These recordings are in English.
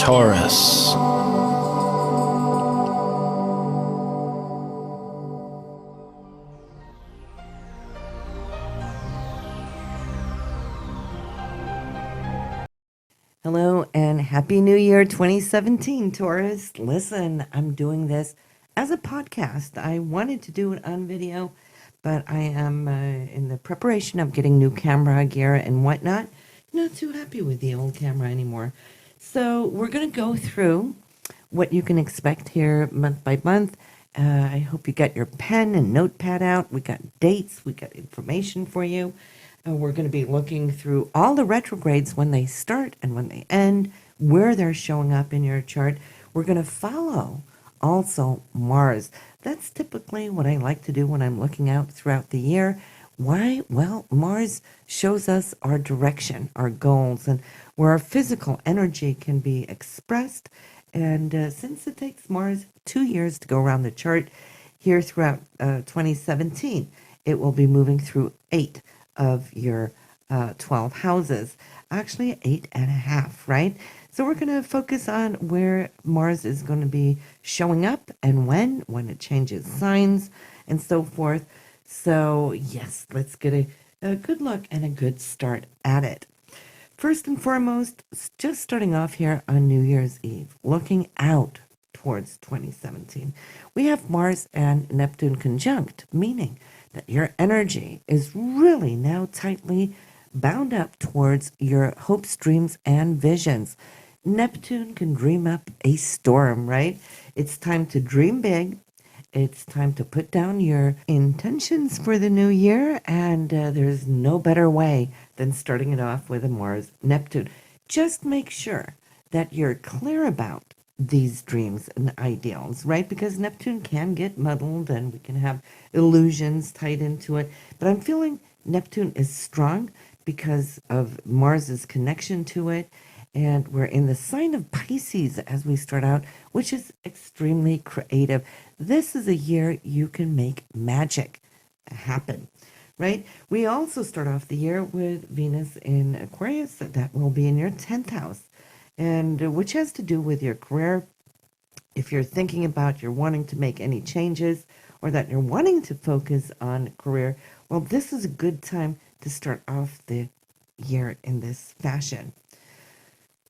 Taurus. Hello and Happy New Year 2017, Taurus. Listen, I'm doing this as a podcast. I wanted to do it on video, but I am in the preparation of getting new camera gear and whatnot. Not too happy with the old camera anymore. So we're going to go through what you can expect here month by month. I hope you got your pen and notepad out. We got dates. We got information for you. We're going to be looking through all the retrogrades when they start and when they end, where they're showing up in your chart. We're going to follow also Mars. That's typically what I like to do when I'm looking out throughout the year. Why? Well, Mars shows us our direction, our goals, and where our physical energy can be expressed. And since it takes Mars 2 years to go around the chart here throughout 2017, it will be moving through 8 of your 12 houses. Actually, 8.5, right? So we're going to focus on where Mars is going to be showing up and when it changes signs and so forth. So yes, let's get a good look and a good start at it. First and foremost, just starting off here on New Year's Eve, looking out towards 2017. We have Mars and Neptune conjunct, meaning that your energy is really now tightly bound up towards your hopes, dreams, and visions. Neptune can dream up a storm, right? It's time to dream big. It's time to put down your intentions for the new year, and there's no better way than starting it off with a Mars Neptune. Just make sure that you're clear about these dreams and ideals, right? Because Neptune can get muddled and we can have illusions tied into it. But I'm feeling Neptune is strong because of Mars's connection to it. And we're in the sign of Pisces as we start out, which is extremely creative. This is a year you can make magic happen, right? We also start off the year with Venus in Aquarius. That will be in your 10th house, and which has to do with your career. If you're thinking about you're wanting to make any changes or that you're wanting to focus on career, well, this is a good time to start off the year in this fashion.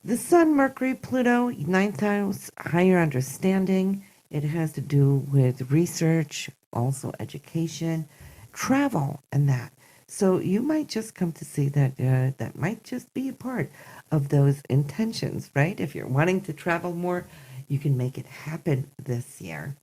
The Sun, Mercury, Pluto, 9th house, higher understanding. It has to do with research, also education, travel, and that. So you might just come to see that that might just be a part of those intentions, right? If you're wanting to travel more, you can make it happen this year.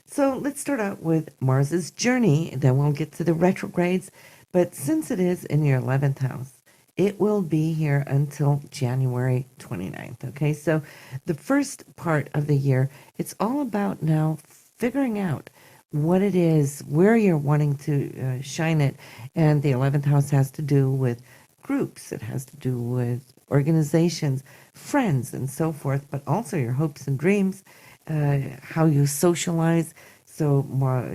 So let's start out with Mars's journey, then we'll get to the retrogrades. But since it is in your 11th house, it will be here until January 29th, okay? So the first part of the year, it's all about now figuring out what it is, where you're wanting to shine it. And the 11th house has to do with groups. It has to do with organizations, friends, and so forth, but also your hopes and dreams, how you socialize. So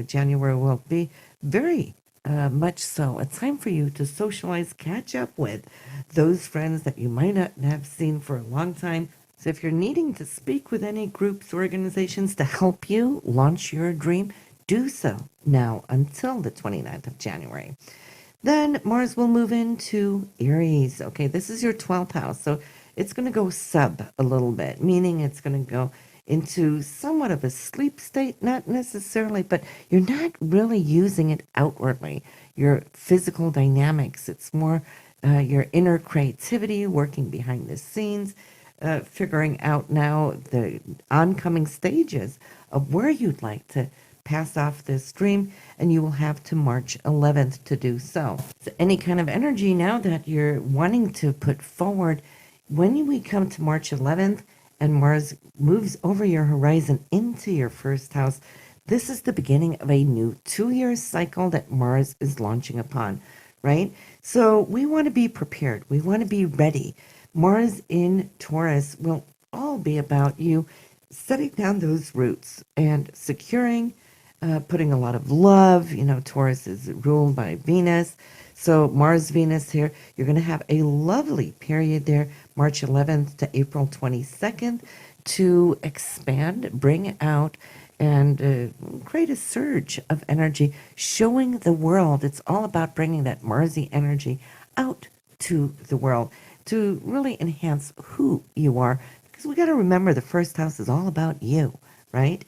January will be very much so a time for you to socialize, catch up with those friends that you might not have seen for a long time. So if you're needing to speak with any groups, organizations to help you launch your dream, do so now until the 29th of January. Then Mars will move into Aries. Okay, this is your 12th house. So it's going to go sub a little bit, meaning it's going to go into somewhat of a sleep state, not necessarily, but you're not really using it outwardly. Your physical dynamics, it's more your inner creativity working behind the scenes, figuring out now the oncoming stages of where you'd like to pass off this dream, and you will have to March 11th to do so. So any kind of energy now that you're wanting to put forward, when we come to March 11th and Mars moves over your horizon into your first house, this is the beginning of a new 2-year cycle that Mars is launching upon, right? So we want to be prepared. We want to be ready. Mars in Taurus will all be about you setting down those roots and securing, putting a lot of love. You know, Taurus is ruled by Venus. So Mars, Venus here, you're going to have a lovely period there, March 11th to April 22nd, to expand, bring out, and create a surge of energy, showing the world. It's all about bringing that Marsy energy out to the world to really enhance who you are. Because we got to remember the first house is all about you, right?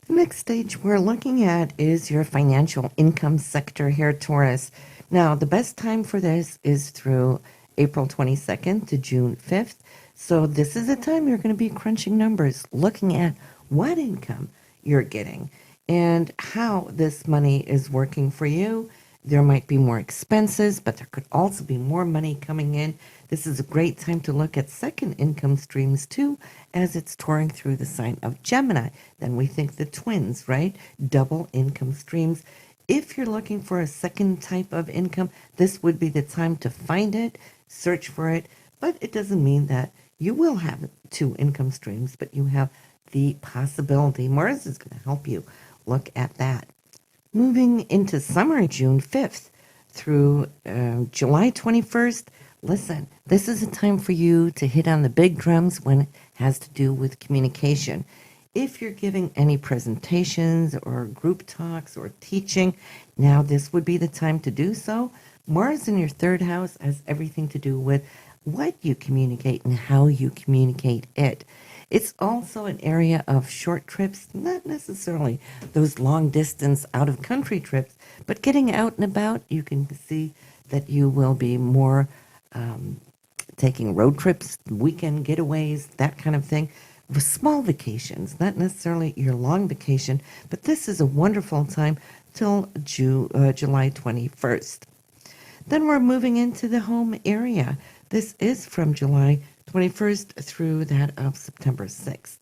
The next stage we're looking at is your financial income sector here, Taurus. Now, the best time for this is through April 22nd to June 5th. So this is the time you're going to be crunching numbers, looking at what income you're getting and how this money is working for you. There might be more expenses, but there could also be more money coming in. This is a great time to look at second income streams too, as it's touring through the sign of Gemini. Then we think the twins, right? Double income streams. If you're looking for a second type of income, this would be the time to find it, search for it, but it doesn't mean that you will have two income streams, but you have the possibility. Mars is going to help you look at that. Moving into summer, June 5th through July 21st, listen, this is a time for you to hit on the big drums when it has to do with communication. If you're giving any presentations or group talks or teaching, now this would be the time to do so. Mars in your third house has everything to do with what you communicate and how you communicate it. It's also an area of short trips, not necessarily those long distance out of country trips, but getting out and about. You can see that you will be more taking road trips, weekend getaways, that kind of thing. With small vacations, not necessarily your long vacation, but this is a wonderful time till July 21st. Then we're moving into the home area. This is from July 21st through that of September 6th.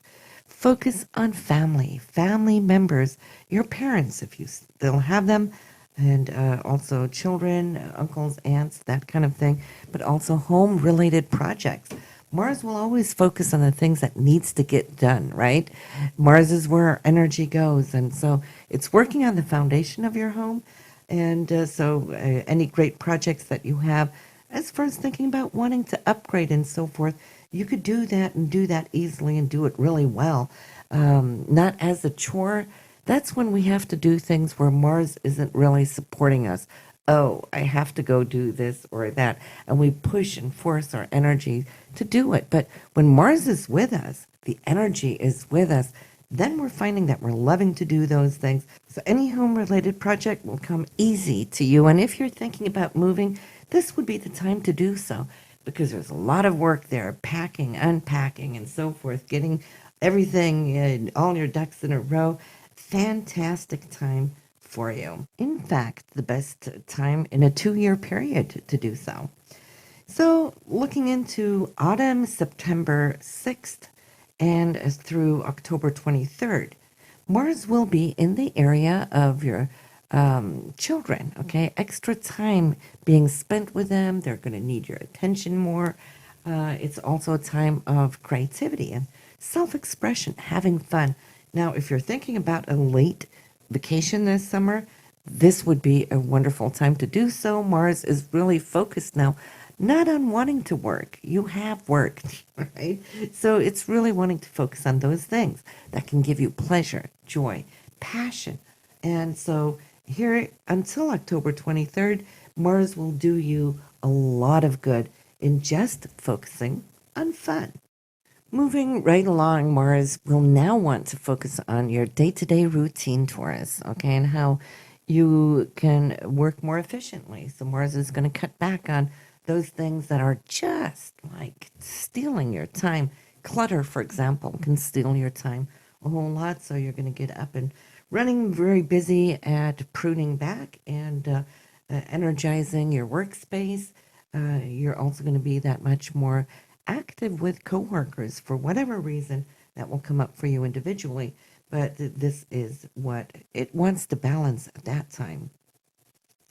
Focus on family members, your parents, if you still have them, and also children, uncles, aunts, that kind of thing, but also home-related projects. Mars will always focus on the things that needs to get done, right? Mars is where our energy goes, and so it's working on the foundation of your home, and so any great projects that you have, as far as thinking about wanting to upgrade and so forth, you could do that and do that easily and do it really well. Not as a chore. That's when we have to do things where Mars isn't really supporting us. Oh, I have to go do this or that. And we push and force our energy to do it. But when Mars is with us, the energy is with us, then we're finding that we're loving to do those things. So any home-related project will come easy to you. And if you're thinking about moving, this would be the time to do so, because there's a lot of work there, packing, unpacking, and so forth, getting everything, all your ducks in a row. Fantastic time for you. In fact, the best time in a 2-year period to do so. So looking into autumn, September 6th, and through October 23rd, Mars will be in the area of your children, okay? Extra time being spent with them. They're going to need your attention more. It's also a time of creativity and self-expression, having fun. Now, if you're thinking about a late vacation this summer, this would be a wonderful time to do so. Mars is really focused now, not on wanting to work. You have worked, right? So it's really wanting to focus on those things that can give you pleasure, joy, passion. And so here until October 23rd, Mars will do you a lot of good in just focusing on fun. Moving right along, Mars will now want to focus on your day-to-day routine, Taurus, okay, and how you can work more efficiently. So Mars is going to cut back on those things that are just like stealing your time. Clutter, for example, can steal your time a whole lot. So you're going to get up and running, very busy at pruning back and energizing your workspace. You're also going to be that much more active with coworkers for whatever reason that will come up for you individually. But this is what it wants to balance at that time.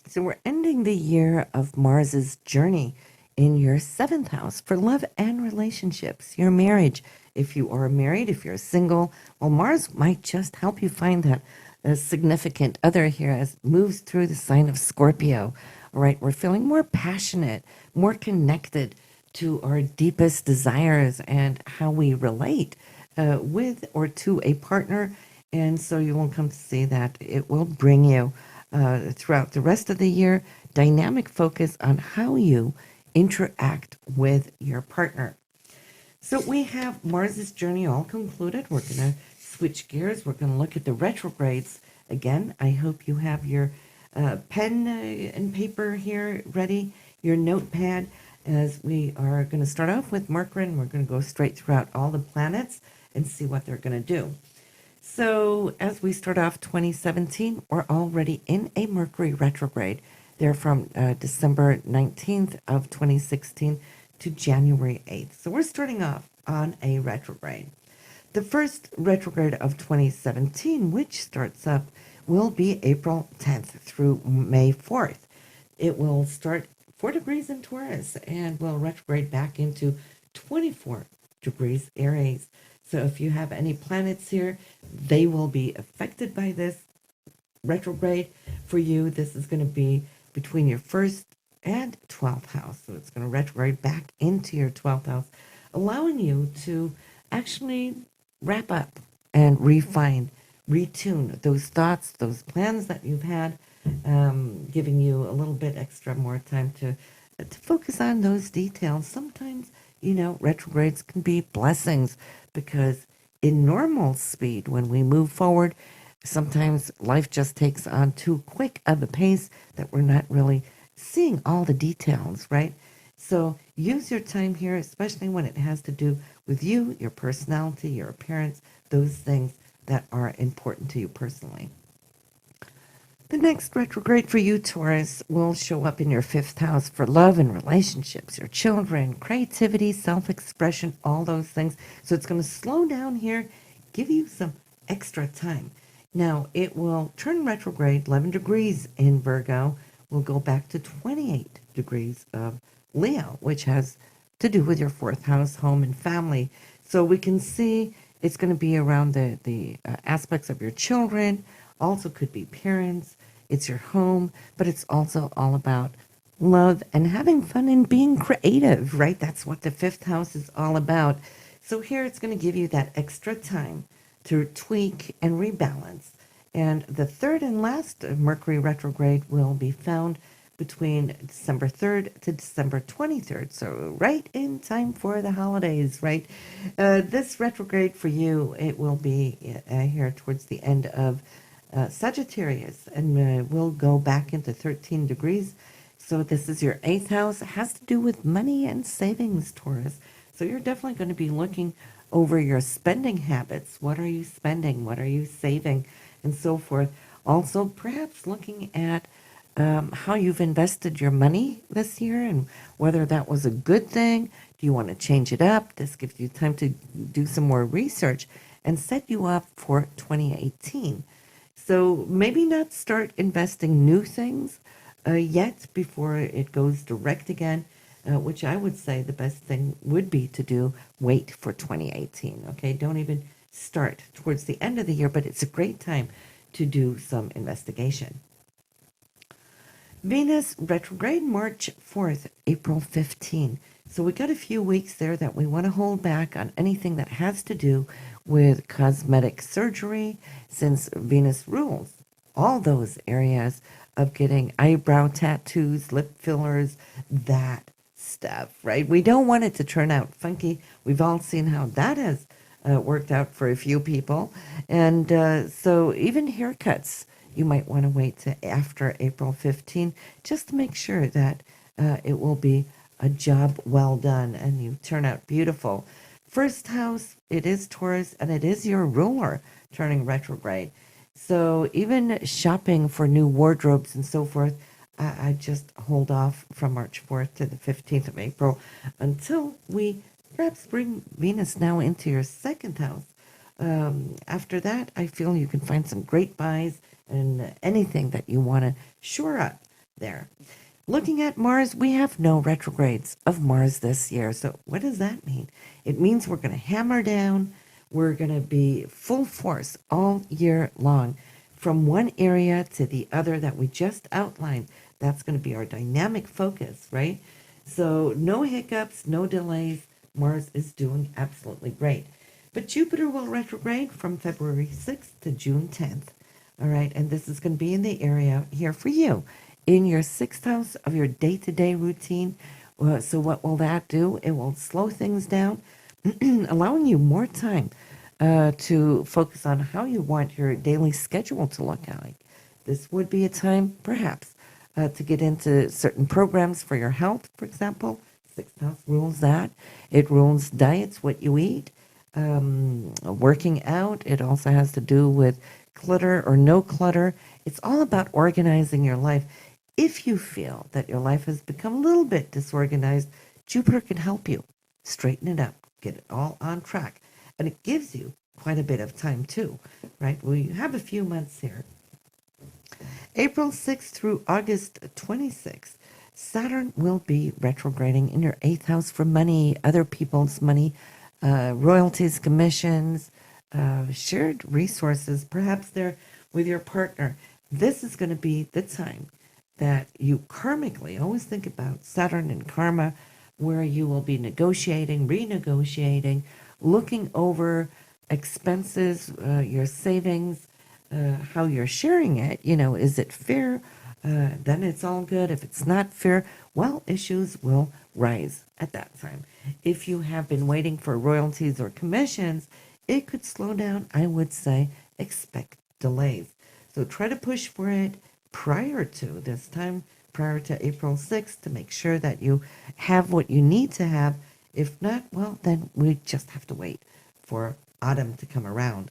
So we're ending the year of Mars's journey in your 7th house for love and relationships, your marriage. If you are married, if you're single, well, Mars might just help you find that significant other here as it moves through the sign of Scorpio. right? We're feeling more passionate, more connected to our deepest desires and how we relate with or to a partner. And so you will come to see that it will bring you throughout the rest of the year dynamic focus on how you interact with your partner. So we have Mars's journey all concluded. We're going to switch gears. We're going to look at the retrogrades again. I hope you have your pen and paper here ready, your notepad, as we are going to start off with Mercury, and we're going to go straight throughout all the planets and see what they're going to do. So as we start off 2017, we're already in a Mercury retrograde. They're from December 19th of 2016 to January 8th. So we're starting off on a retrograde. The first retrograde of 2017, which starts up, will be April 10th through May 4th. It will start 4 degrees in Taurus and will retrograde back into 24 degrees Aries. So if you have any planets here, they will be affected by this retrograde. For you, this is going to be between your first and 12th house. So it's going to retrograde back into your 12th house, allowing you to actually wrap up and refine, retune those thoughts, those plans that you've had, giving you a little bit extra more time to focus on those details. Sometimes, retrogrades can be blessings because in normal speed, when we move forward, sometimes life just takes on too quick of a pace that we're not really seeing all the details, right? So use your time here, especially when it has to do with you, your personality, your appearance, those things that are important to you personally. The next retrograde for you, Taurus, will show up in your 5th house for love and relationships, your children, creativity, self-expression, all those things. So it's going to slow down here, give you some extra time. Now, it will turn retrograde 11 degrees in Virgo. We'll go back to 28 degrees of Leo, which has to do with your 4th house, home, and family. So we can see it's going to be around the aspects of your children, also could be parents, it's your home, but it's also all about love and having fun and being creative, right? That's what the 5th house is all about. So here it's going to give you that extra time to tweak and rebalance. And the third and last Mercury retrograde will be found between December 3rd to December 23rd. So right in time for the holidays, right? This retrograde for you, it will be here towards the end of Sagittarius, and we'll go back into 13 degrees. So this is your 8th house. It has to do with money and savings, Taurus. So you're definitely going to be looking over your spending habits. What are you spending? What are you saving? And so forth. Also, perhaps looking at how you've invested your money this year and whether that was a good thing. Do you want to change it up? This gives you time to do some more research and set you up for 2018. So maybe not start investing new things yet before it goes direct again, which I would say the best thing would be to do, wait for 2018. Okay, don't even start towards the end of the year, but it's a great time to do some investigation. Venus retrograde March 4th, April 15. So we got a few weeks there that we want to hold back on anything that has to do with cosmetic surgery, since Venus rules all those areas of getting eyebrow tattoos, lip fillers, that stuff, right? We don't want it to turn out funky. We've all seen how that has worked out for a few people. And so even haircuts, you might want to wait to after April 15 just to make sure that it will be a job well done and you turn out beautiful. First house, it is Taurus, and it is your ruler turning retrograde. So even shopping for new wardrobes and so forth, I just hold off from March 4th to the 15th of April until we perhaps bring Venus now into your 2nd house. After that, I feel you can find some great buys and anything that you want to shore up there. Looking at Mars, we have no retrogrades of Mars this year. So what does that mean? It means we're going to hammer down. We're going to be full force all year long from one area to the other that we just outlined. That's going to be our dynamic focus, right? So no hiccups, no delays. Mars is doing absolutely great. But Jupiter will retrograde from February 6th to June 10th. All right, and this is going to be in the area here for you in your sixth house of your day to day routine. So, what will that do? It will slow things down, allowing you more time to focus on how you want your daily schedule to look like. This would be a time, perhaps, to get into certain programs for your health, for example. Sixth house rules that. It rules diets, what you eat, working out. It also has to do with clutter or no clutter. It's all about organizing your life. If you feel that your life has become a little bit disorganized, Jupiter can help you straighten it up, get it all on track. And it gives you quite a bit of time too, right? We have a few months here. April 6th through August 26th, Saturn will be retrograding in your eighth house for money, other people's money, royalties, commissions, shared resources. Perhaps they're with your partner. This is going to be the time that you karmically always think about Saturn and karma, where you will be negotiating, renegotiating, looking over expenses, your savings, how you're sharing it. Is it fair? Then it's all good. If it's not fair, well, issues will rise at that time. If you have been waiting for royalties or commissions, it could slow down. I would say expect delays. So try to push for it prior to this time, prior to April 6th, to make sure that you have what you need to have. If not, well, then we just have to wait for autumn to come around.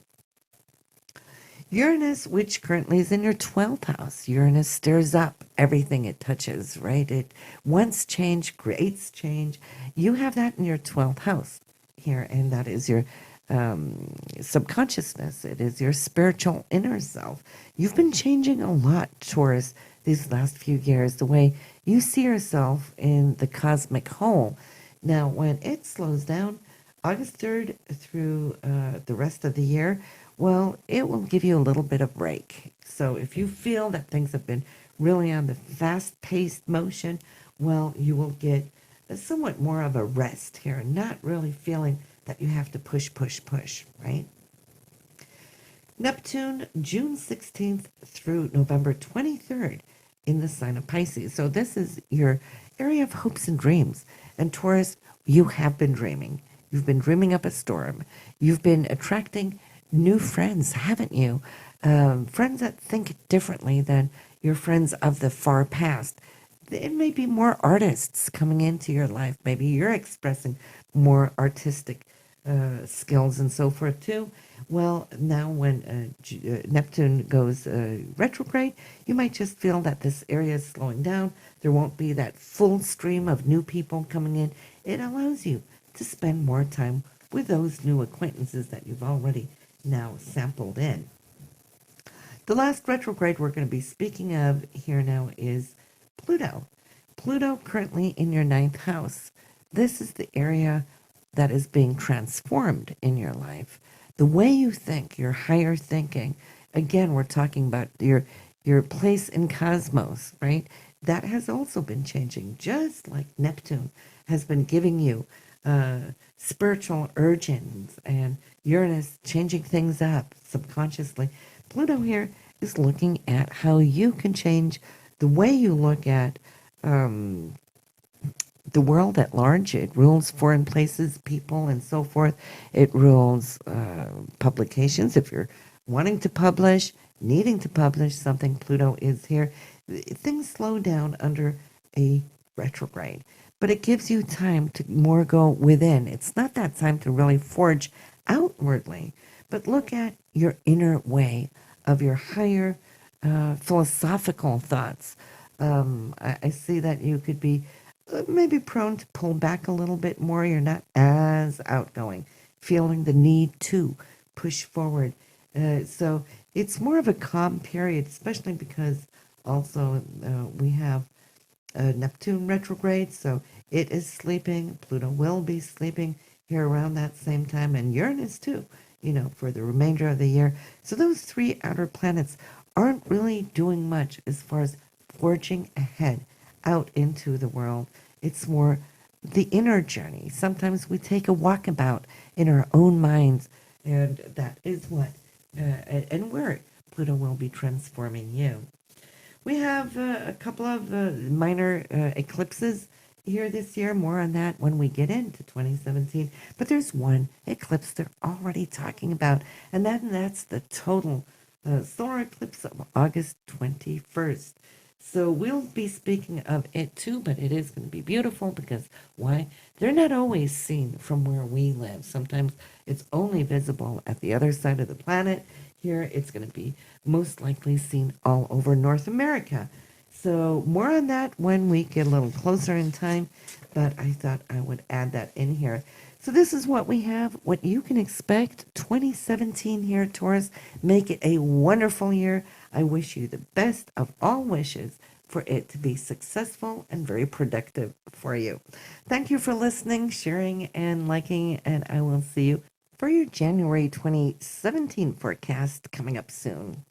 Uranus, which currently is in your 12th house, Uranus stirs up everything it touches, right? It wants change, creates change. You have that in your 12th house here, and that is your subconsciousness. It is your spiritual inner self. You've been changing a lot, Taurus, these last few years, the way you see yourself in the cosmic whole. Now, when it slows down, August 3rd through the rest of the year, well, it will give you a little bit of break. So if you feel that things have been really on the fast-paced motion, well, you will get somewhat more of a rest here, not really feeling that you have to push, right? Neptune, June 16th through November 23rd in the sign of Pisces. So this is your area of hopes and dreams. And Taurus, you have been dreaming. You've been dreaming up a storm. You've been attracting new friends, haven't you? Friends that think differently than your friends of the far past. It may be more artists coming into your life. Maybe you're expressing more artistic skills and so forth too. Well, now when Neptune goes retrograde, you might just feel that this area is slowing down. There won't be that full stream of new people coming in. It allows you to spend more time with those new acquaintances that you've already now sampled in. The last retrograde we're going to be speaking of here now is Pluto. Pluto currently in your ninth house. This is the area that is being transformed in your life. The way you think, your higher thinking. Again, we're talking about your place in cosmos, right? That has also been changing, just like Neptune has been giving you spiritual urgings and Uranus changing things up subconsciously. Pluto here is looking at how you can change the way you look at the world at large. It rules foreign places, people, and so forth. It rules publications. If you're wanting to publish, needing to publish something, Pluto is here. Things slow down under a retrograde, but it gives you time to more go within. It's not that time to really forge outwardly, but look at your inner way of your higher philosophical thoughts. I see that you could be maybe prone to pull back a little bit more. You're not as outgoing, feeling the need to push forward. So it's more of a calm period, especially because also we have Neptune retrograde, so it is sleeping. Pluto will be sleeping here around that same time, and Uranus too, for the remainder of the year. So those three outer planets aren't really doing much as far as forging ahead out into the world. It's more the inner journey. Sometimes we take a walkabout in our own minds, and that is what, and where Pluto will be transforming you. We have a couple of minor eclipses here this year. More on that when we get into 2017. But there's one eclipse they're already talking about, and that's the total solar eclipse of August 21st. So we'll be speaking of it too, but it is going to be beautiful because why? They're not always seen from where we live. Sometimes it's only visible at the other side of the planet. Here it's going to be most likely seen all over North America. So more on that when we get a little closer in time, but I thought I would add that in here. So this is what we have, what you can expect 2017 here, Taurus. Make it a wonderful year. I wish you the best of all wishes for it to be successful and very productive for you. Thank you for listening, sharing, and liking, and I will see you for your January 2017 forecast coming up soon.